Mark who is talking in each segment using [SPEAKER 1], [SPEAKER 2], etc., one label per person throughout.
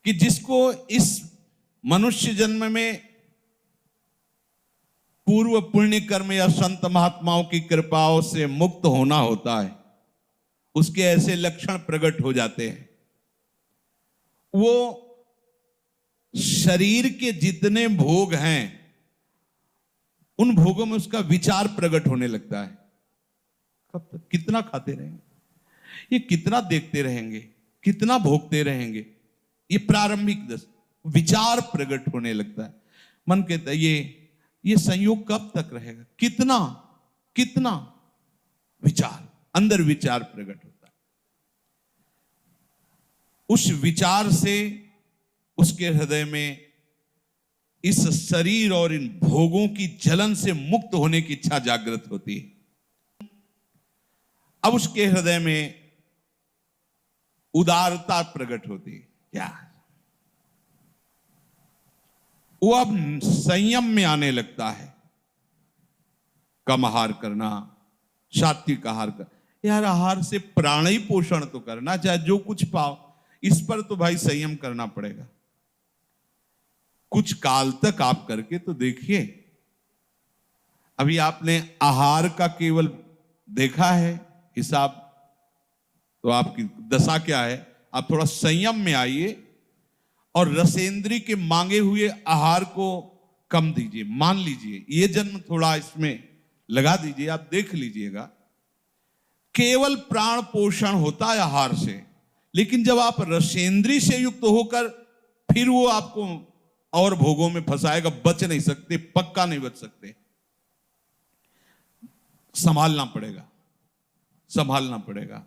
[SPEAKER 1] कि जिसको इस मनुष्य जन्म में पूर्व पुण्य कर्म या संत महात्माओं की कृपाओं से मुक्त होना होता है, उसके ऐसे लक्षण प्रकट हो जाते हैं। वो शरीर के जितने भोग हैं उन भोगों में उसका विचार प्रकट होने लगता है। कब तक कितना खाते रहेंगे, ये कितना देखते रहेंगे, कितना भोगते रहेंगे, ये प्रारंभिक दशा विचार प्रकट होने लगता है। मन कहता है ये संयोग कब तक रहेगा, कितना कितना विचार, अंदर विचार प्रकट होता है। उस विचार से उसके हृदय में इस शरीर और इन भोगों की जलन से मुक्त होने की इच्छा जागृत होती है। अब उसके हृदय में उदारता प्रकट होती है। क्या वो अब संयम में आने लगता है। कम आहार करना, सात्विक आहार कर, यार आहार से प्राण ही पोषण तो करना, चाहे जो कुछ पाओ, इस पर तो भाई संयम करना पड़ेगा। कुछ काल तक आप करके तो देखिए। अभी आपने आहार का केवल देखा है हिसाब, तो आपकी दशा क्या है? आप थोड़ा संयम में आइए और रसेंद्री के मांगे हुए आहार को कम दीजिए। मान लीजिए ये जन्म थोड़ा इसमें लगा दीजिए, आप देख लीजिएगा। केवल प्राण पोषण होता है आहार से, लेकिन जब आप रसेंद्री से युक्त होकर फिर वो आपको और भोगों में फंसाएगा, बच नहीं सकते, पक्का नहीं बच सकते। संभालना पड़ेगा, संभालना पड़ेगा।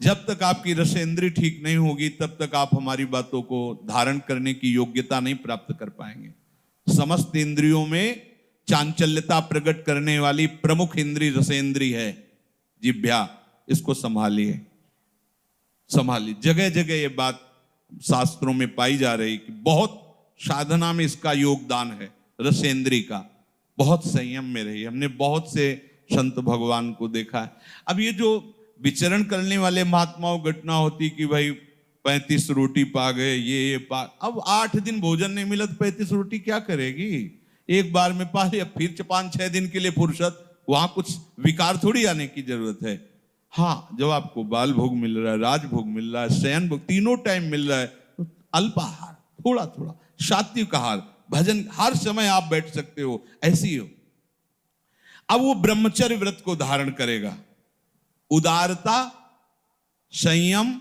[SPEAKER 1] जब तक आपकी रसेंद्री ठीक नहीं होगी तब तक आप हमारी बातों को धारण करने की योग्यता नहीं प्राप्त कर पाएंगे। समस्त इंद्रियों में चांचल्यता प्रकट करने वाली प्रमुख इंद्री रसेंद्री है, जिह्वा। इसको संभालिए, संभालिए। जगह जगह ये बात शास्त्रों में पाई जा रही कि बहुत साधना में इसका योगदान है, रसेंद्री का। बहुत संयम में रही। हमने बहुत से संत भगवान को देखा है। अब ये जो विचरण करने वाले महात्माओं घटना होती कि भाई 35 रोटी पा गए, ये पा, अब 8 दिन भोजन नहीं मिला तो 35 रोटी क्या करेगी? एक बार में पा लिया, फिर 5-6 दिन के लिए फुर्सत, वहां कुछ विकार थोड़ी आने की जरूरत है। हाँ, जब आपको बाल भोग मिल रहा है, राजभोग मिल रहा है, शयन भोग तीनों टाइम मिल रहा है, तो अल्पाहार, थोड़ा थोड़ा सात्विक आहार, भजन, हर समय आप बैठ सकते हो, ऐसी हो। अब वो ब्रह्मचर्य व्रत को धारण करेगा। उदारता, संयम,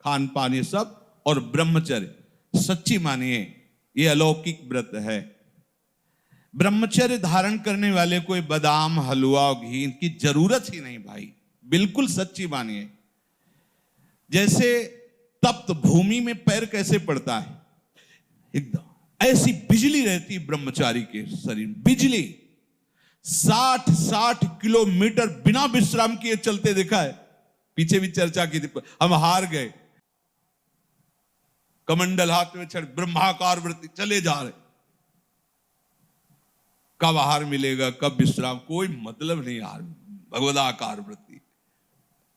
[SPEAKER 1] खान पान, ये सब, और ब्रह्मचर्य। सच्ची मानिए ये अलौकिक व्रत है। ब्रह्मचर्य धारण करने वाले को बादाम, हलवा, घी इनकी जरूरत ही नहीं भाई, बिल्कुल सच्ची मानिए। जैसे तप्त भूमि में पैर कैसे पड़ता है, एकदम ऐसी बिजली रहती ब्रह्मचारी के शरीर, बिजली। 60 किलोमीटर बिना विश्राम किए चलते देखा है। पीछे भी चर्चा की थी, हम हार गए। कमंडल हाथ में छड़, ब्रह्माकार वृत्ति, चले जा रहे। कब आहार मिलेगा, कब विश्राम, कोई मतलब नहीं। आहार, भगवदाकार वृत्ति।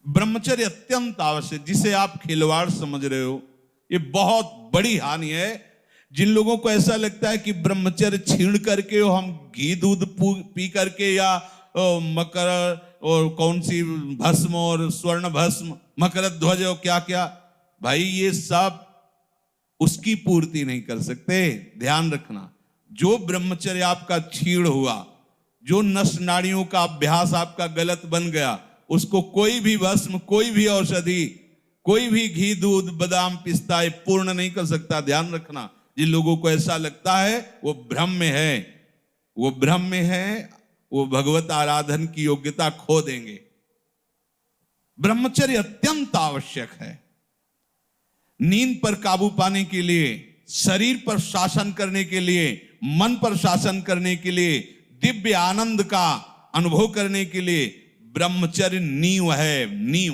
[SPEAKER 1] ब्रह्मचर्य अत्यंत आवश्यक, जिसे आप खिलवाड़ समझ रहे हो, ये बहुत बड़ी हानि है। जिन लोगों को ऐसा लगता है कि ब्रह्मचर्य छीण करके हम घी दूध पी करके, या मकर और कौन सी भस्म और स्वर्ण भस्म, मकर ध्वज और क्या क्या, भाई ये सब उसकी पूर्ति नहीं कर सकते। ध्यान रखना, जो ब्रह्मचर्य आपका छीण हुआ, जो नस नाड़ियों का अभ्यास आपका गलत बन गया, उसको कोई भी भस्म, कोई भी औषधि, कोई भी घी दूध बादाम पिस्ता ये पूर्ण नहीं कर सकता। ध्यान रखना। जिन लोगों को ऐसा लगता है वो भ्रम में है, वो भ्रम में है, वो भगवत आराधन की योग्यता खो देंगे। ब्रह्मचर्य अत्यंत आवश्यक है। नींद पर काबू पाने के लिए, शरीर पर शासन करने के लिए, मन पर शासन करने के लिए, दिव्य आनंद का अनुभव करने के लिए ब्रह्मचर्य नींव है, नींव।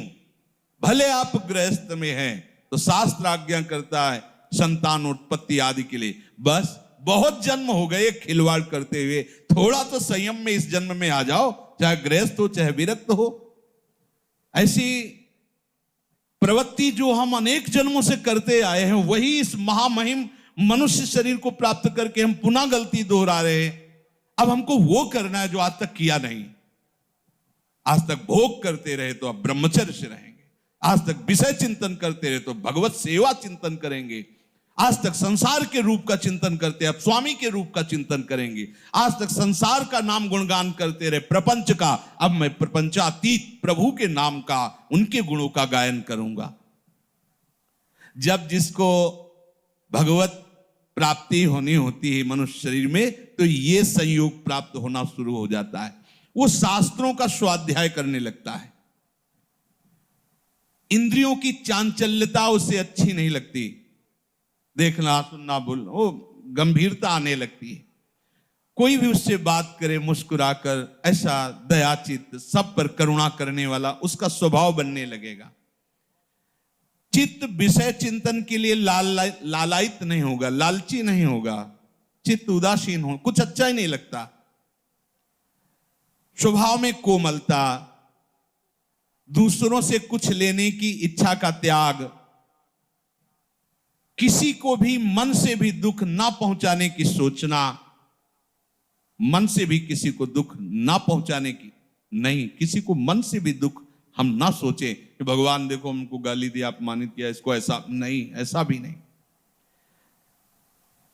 [SPEAKER 1] भले आप गृहस्थ में हैं तो शास्त्र आज्ञा करता है संतान उत्पत्ति आदि के लिए। बस बहुत जन्म हो गए खिलवाड़ करते हुए, थोड़ा तो संयम में इस जन्म में आ जाओ, चाहे गृहस्थ हो चाहे विरक्त हो। ऐसी प्रवृत्ति जो हम अनेक जन्मों से करते आए हैं, वही इस महामहिम मनुष्य शरीर को प्राप्त करके हम पुनः गलती दोहरा रहे हैं। अब हमको वो करना है जो आज तक किया नहीं। आज तक भोग करते रहे तो अब ब्रह्मचर्य से रहेंगे, आज तक विषय चिंतन करते रहे तो भगवत सेवा चिंतन करेंगे, आज तक संसार के रूप का चिंतन करते अब स्वामी के रूप का चिंतन करेंगे, आज तक संसार का नाम गुणगान करते रहे प्रपंच का, अब मैं प्रपंचातीत प्रभु के नाम का, उनके गुणों का गायन करूंगा। जब जिसको भगवत प्राप्ति होनी होती है मनुष्य शरीर में, तो ये संयोग प्राप्त होना शुरू हो जाता है। वो शास्त्रों का स्वाध्याय करने लगता है। इंद्रियों की चांचल्यता उसे अच्छी नहीं लगती, देखना सुनना बोलना, वो गंभीरता आने लगती है। कोई भी उससे बात करे मुस्कुराकर, ऐसा दयाचित, सब पर करुणा करने वाला उसका स्वभाव बनने लगेगा। चित्त विषय चिंतन के लिए लालायित नहीं होगा, लालची नहीं होगा, चित्त उदासीन हो, कुछ अच्छा ही नहीं लगता। स्वभाव में कोमलता, दूसरों से कुछ लेने की इच्छा का त्याग, किसी को भी मन से भी दुख ना पहुंचाने की सोचना, मन से भी किसी को दुख ना पहुंचाने की नहीं, किसी को मन से भी दुख हम ना सोचे कि भगवान देखो हमको गाली दिया, अपमानित किया, इसको ऐसा नहीं, ऐसा भी नहीं।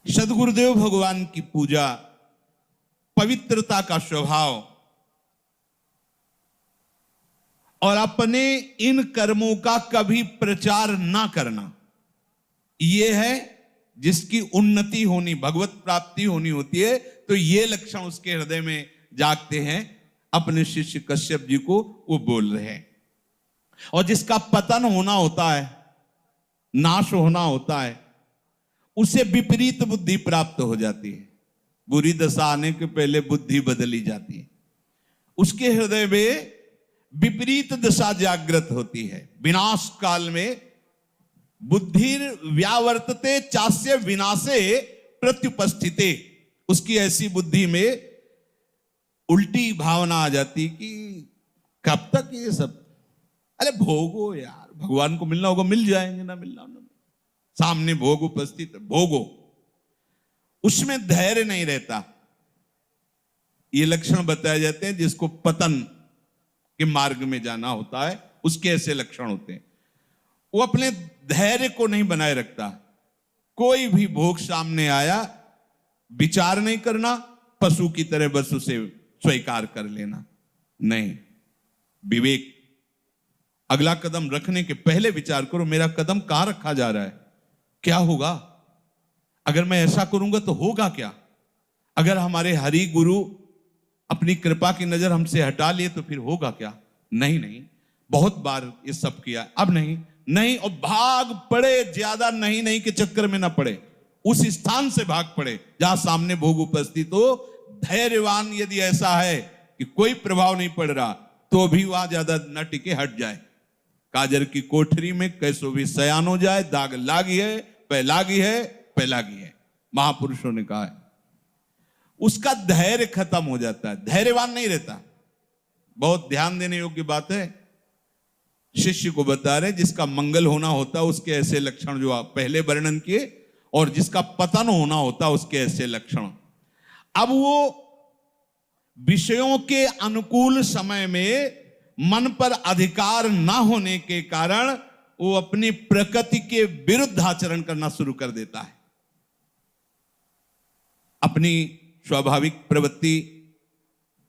[SPEAKER 1] सद्गुरुदेव भगवान की पूजा, पवित्रता का स्वभाव और अपने इन कर्मों का कभी प्रचार ना करना, ये है जिसकी उन्नति होनी, भगवत प्राप्ति होनी होती है। तो ये लक्षण उसके हृदय में जागते हैं। अपने शिष्य कश्यप जी को वो बोल रहे हैं। और जिसका पतन होना होता है, नाश होना होता है, उसे विपरीत बुद्धि प्राप्त हो जाती है। बुरी दशा आने के पहले बुद्धि बदली जाती है। उसके हृदय में विपरीत दशा जागृत होती है। विनाश काल में बुद्धि व्यावर्तते चास्य विनाशे प्रत्युपस्थिते, उसकी ऐसी बुद्धि में उल्टी भावना आ जाती कि कब तक ये सब, अरे भोगो यार, भगवान को मिलना होगा मिल जाएंगे, ना मिलना ना, सामने भोग उपस्थित, भोगो। उसमें धैर्य नहीं रहता। ये लक्षण बताए जाते हैं जिसको पतन के मार्ग में जाना होता है, उसके ऐसे लक्षण होते हैं। वो अपने धैर्य को नहीं बनाए रखता। कोई भी भोग सामने आया, विचार नहीं करना, पशु की तरह बस उसे स्वीकार कर लेना, नहीं। विवेक, अगला कदम रखने के पहले विचार करो, मेरा कदम कहां रखा जा रहा है, क्या होगा, अगर मैं ऐसा करूंगा तो होगा क्या, अगर हमारे हरि गुरु अपनी कृपा की नजर हमसे हटा लिए तो फिर होगा क्या। नहीं नहीं, बहुत बार ये सब किया, अब नहीं नहीं, और भाग पड़े, ज्यादा नहीं नहीं के चक्कर में ना पड़े, उस स्थान से भाग पड़े जहां सामने भोग उपस्थित हो। धैर्यवान यदि ऐसा है कि कोई प्रभाव नहीं पड़ रहा, तो भी वहां ज्यादा न टिके, हट जाए। काजर की कोठरी में कैसो भी सयान हो जाए, दाग लागी है, पैलागी है, पैलागी है, महापुरुषों ने कहा है। उसका धैर्य खत्म हो जाता है, धैर्यवान नहीं रहता। बहुत ध्यान देने योग्य बात है। शिष्य को बता रहे जिसका मंगल होना होता उसके ऐसे लक्षण जो आप पहले वर्णन किए, और जिसका पतन होना होता उसके ऐसे लक्षण। अब वो विषयों के अनुकूल समय में मन पर अधिकार ना होने के कारण वो अपनी प्रकृति के विरुद्ध आचरण करना शुरू कर देता है। अपनी स्वाभाविक प्रवृत्ति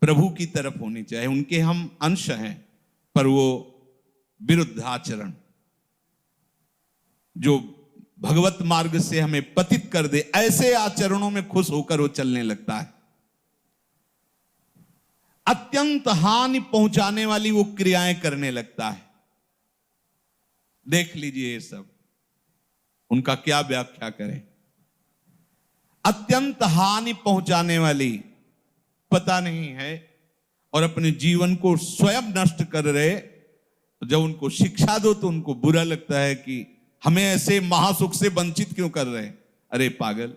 [SPEAKER 1] प्रभु की तरफ होनी चाहिए, उनके हम अंश हैं, पर वो विरुद्ध आचरण जो भगवत मार्ग से हमें पतित कर दे, ऐसे आचरणों में खुश होकर वो चलने लगता है। अत्यंत हानि पहुंचाने वाली वो क्रियाएं करने लगता है। देख लीजिए ये सब, उनका क्या व्याख्या करें। अत्यंत हानि पहुंचाने वाली, पता नहीं है, और अपने जीवन को स्वयं नष्ट कर रहे। जब उनको शिक्षा दो तो उनको बुरा लगता है कि हमें ऐसे महासुख से वंचित क्यों कर रहे हैं। अरे पागल,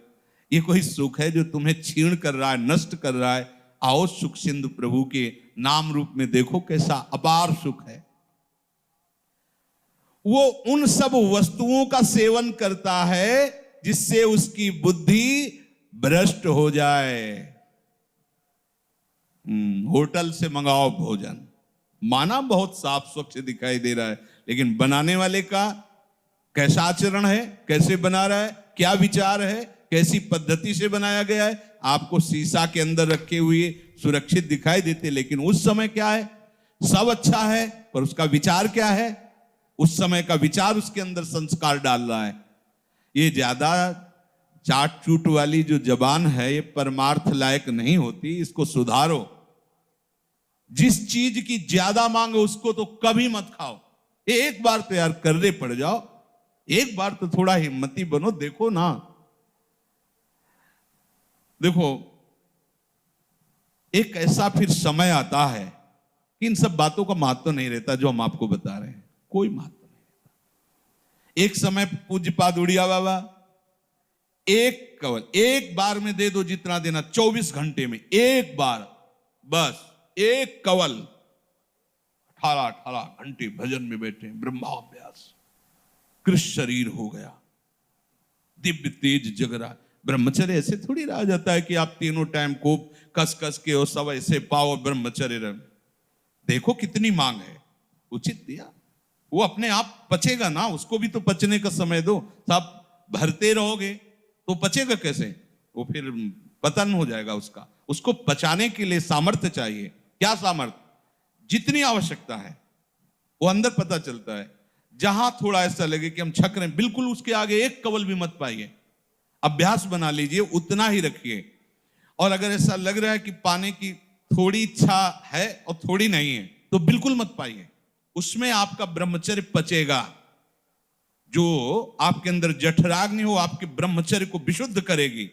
[SPEAKER 1] ये कोई सुख है जो तुम्हें छीण कर रहा है, नष्ट कर रहा है। आओ सुख सिंधु प्रभु के नाम रूप में देखो, कैसा अपार सुख है। वो उन सब वस्तुओं का सेवन करता है जिससे उसकी बुद्धि भ्रष्ट हो जाए। होटल से मंगाओ भोजन, माना बहुत साफ स्वच्छ दिखाई दे रहा है, लेकिन बनाने वाले का कैसा आचरण है, कैसे बना रहा है, क्या विचार है, कैसी पद्धति से बनाया गया है। आपको शीशा के अंदर रखे हुए सुरक्षित दिखाई देते, लेकिन उस समय क्या है, सब अच्छा है, पर उसका विचार क्या है, उस समय का विचार उसके अंदर संस्कार डाल रहा है। ये ज्यादा चाट चूट वाली जो जबान है, ये परमार्थ लायक नहीं होती, इसको सुधारो। जिस चीज की ज्यादा मांग है उसको तो कभी मत खाओ। एक बार तो यार कर्रे पड़ जाओ, एक बार तो थोड़ा हिम्मती बनो। देखो ना, देखो एक ऐसा फिर समय आता है कि इन सब बातों का महत्व नहीं रहता जो हम आपको बता रहे हैं, कोई महत्व नहीं रहता। एक समय पूज्यपाद उड़िया बाबा एक कवल एक बार में दे दो, जितना देना, 24 घंटे में एक बार, बस एक कवल। 18 घंटे भजन में बैठे, ब्रह्माभ्यास, कृष्ण शरीर हो गया, दिव्य तेज जग रहा। ब्रह्मचर्य ऐसे थोड़ी रहा जाता है कि आप तीनों टाइम को कस कस के और सब ऐसे पाओ ब्रह्मचर्य रह। देखो कितनी मांग है, उचित दिया, वो अपने आप पचेगा ना, उसको भी तो पचने का समय दो। सब भरते रहोगे तो पचेगा कैसे, वो फिर पतन हो जाएगा उसका। उसको पचाने के लिए सामर्थ्य चाहिए। क्या सामर्थ्य, जितनी आवश्यकता है वो अंदर पता चलता है। जहां थोड़ा ऐसा लगे कि हम छक रहे हैं, बिल्कुल उसके आगे एक कवल भी मत पाइए। अभ्यास बना लीजिए, उतना ही रखिए। और अगर ऐसा लग रहा है कि पाने की थोड़ी इच्छा है और थोड़ी नहीं है, तो बिल्कुल मत पाइए। उसमें आपका ब्रह्मचर्य पचेगा। जो आपके अंदर जठराग्नि हो, आपके ब्रह्मचर्य को विशुद्ध करेगी।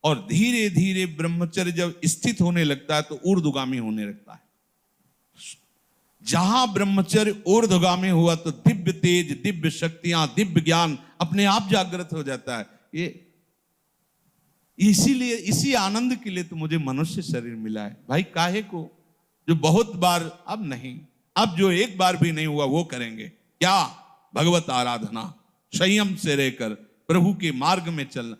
[SPEAKER 1] और धीरे धीरे ब्रह्मचर्य जब स्थित होने लगता है तो ऊर्ध्वगामी होने लगता है। जहां ब्रह्मचर्य ऊर्ध्वगामी हुआ तो दिव्य तेज, दिव्य शक्तियां, दिव्य ज्ञान अपने आप जागृत हो जाता है। ये इसीलिए, इसी आनंद के लिए तो मुझे मनुष्य शरीर मिला है भाई। काहे को, जो बहुत बार, अब नहीं, अब जो एक बार भी नहीं हुआ वो करेंगे। क्या, भगवत आराधना, संयम से रहकर प्रभु के मार्ग में चलना।